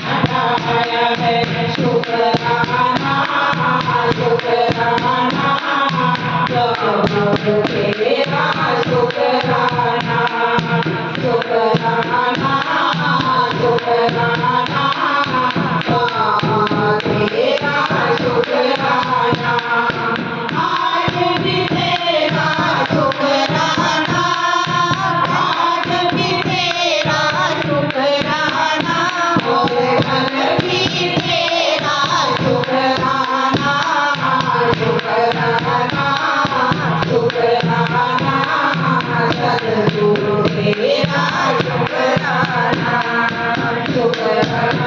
हटाया है शुक्राना शुक्राना प्रभु तेरा शुक्राना शुक्राना शुक्राना बाबा तेरा शुक्राना आज भी तेरा शुक्राना आज भी तेरा शुक्राना और कल भी तेरा शुक्राना शुक्राना शुक्राना सद्गुरु तेरा शुक्राना शुक्राना